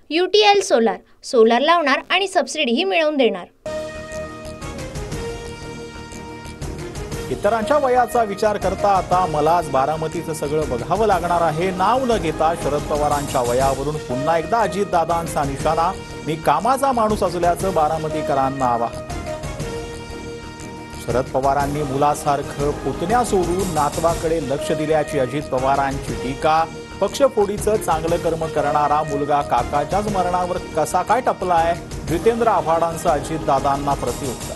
UTL solar, solar लावणार आणि सबसिडीही मिळवून देणार। इतरांच्या वयाचा विचार करता आता मलाच बारामतीचं सगळं बघावं लागणार आहे। नाव न घेता शरद पवारांच्या वयावरून पुन्हा एकदा अजितदादांचा निशाणा। मी कामाचा माणूस असल्याचं बारामतीकरांना आवाहन। शरद पवारांनी मुलासारखं पुतण्या सोडून नातवाकडे लक्ष दिल्याची अजित पवारांची टीका। पक्षफोडीचं चांगलं कर्म करणारा मुलगा काकाच्याच मरणावर कसा काय टपलाय, जितेंद्र आव्हाडांचं अजितदादांना प्रत्युत्तर।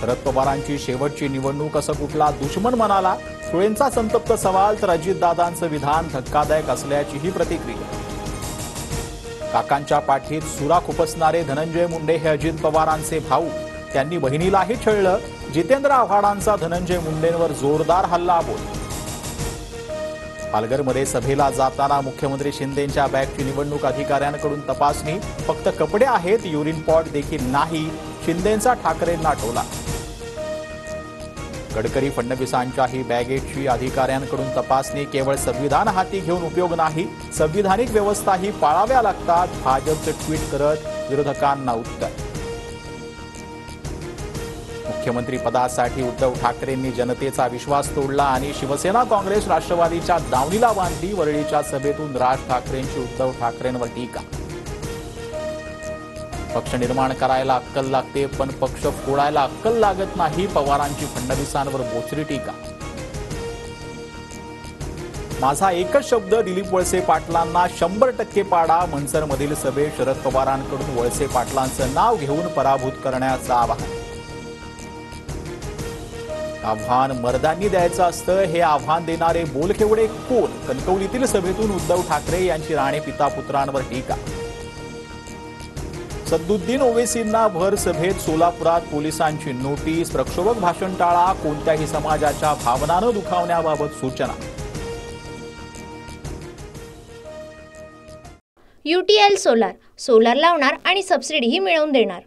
शरद पवारांची शेवटची निवडणूक असं कुठला दुश्मन म्हणाला, सुळेंचा संतप्त सवाल तर अजितदादांचं विधान धक्कादायक असल्याचीही प्रतिक्रिया। काकांच्या पाठीत सुरा खुपसणारे धनंजय मुंडे हे अजित पवारांचे भाऊ, त्यांनी बहिणीलाही छळलं। जितेंद्र आव्हाडांचा धनंजय मुंडेंवर जोरदार हल्ला बोल। पालघरमध्ये सभेला जाताना मुख्यमंत्री शिंदेंच्या बॅगची निवडणूक अधिकाऱ्यांकडून तपासणी। फक्त कपडे आहेत, युरिन पॉट देखील नाही, शिंदेंचा ठाकरेंना टोला। गडकरी फडणवीसांच्याही बॅगेटची अधिकाऱ्यांकडून तपासणी। केवळ संविधान हाती घेऊन उपयोग नाही, संविधानिक व्यवस्थाही पाळाव्या लागतात, भाजपचे ट्विट करत विरोधकांना उत्तर। मुख्यमंत्री पदासाठी उद्धव ठाकरेंनी जनतेचा विश्वास तोडला आणि शिवसेना काँग्रेस राष्ट्रवादीच्या दावणीला बांधली। वरळीच्या सभेतून राज ठाकरेंची उद्धव ठाकरेंवर टीका। पक्ष निर्माण करायला अक्कल लागते, पण पक्ष फोडायला अक्कल लागत नाही, पवारांची फडणवीसांवर बोचरी टीका। माझा एकच शब्द दिलीप वळसे पाटलांना 100% पाडा। मनसरमधील सभेत शरद पवारांकडून वळसे पाटलांचं नाव घेऊन पराभूत करण्याचं आवाहन। आव्हान मर्दांनी द्यायचं असतं, हे आव्हान देणारे बोलकेवढे कोण? कणकवलीतील सभेतून उद्धव ठाकरे यांची राणे पिता पुत्रांवर टीका। सद्दुद्दीन ओवेसींना भर सभेत सोलापुरात पोलिसांची नोटीस। प्रक्षोभक भाषण टाळा, कोणत्याही समाजाच्या भावना न दुखावण्याबाबत सूचना। UTL सोलार, सोलार लावणार आणि सबसिडीही मिळवून देणार।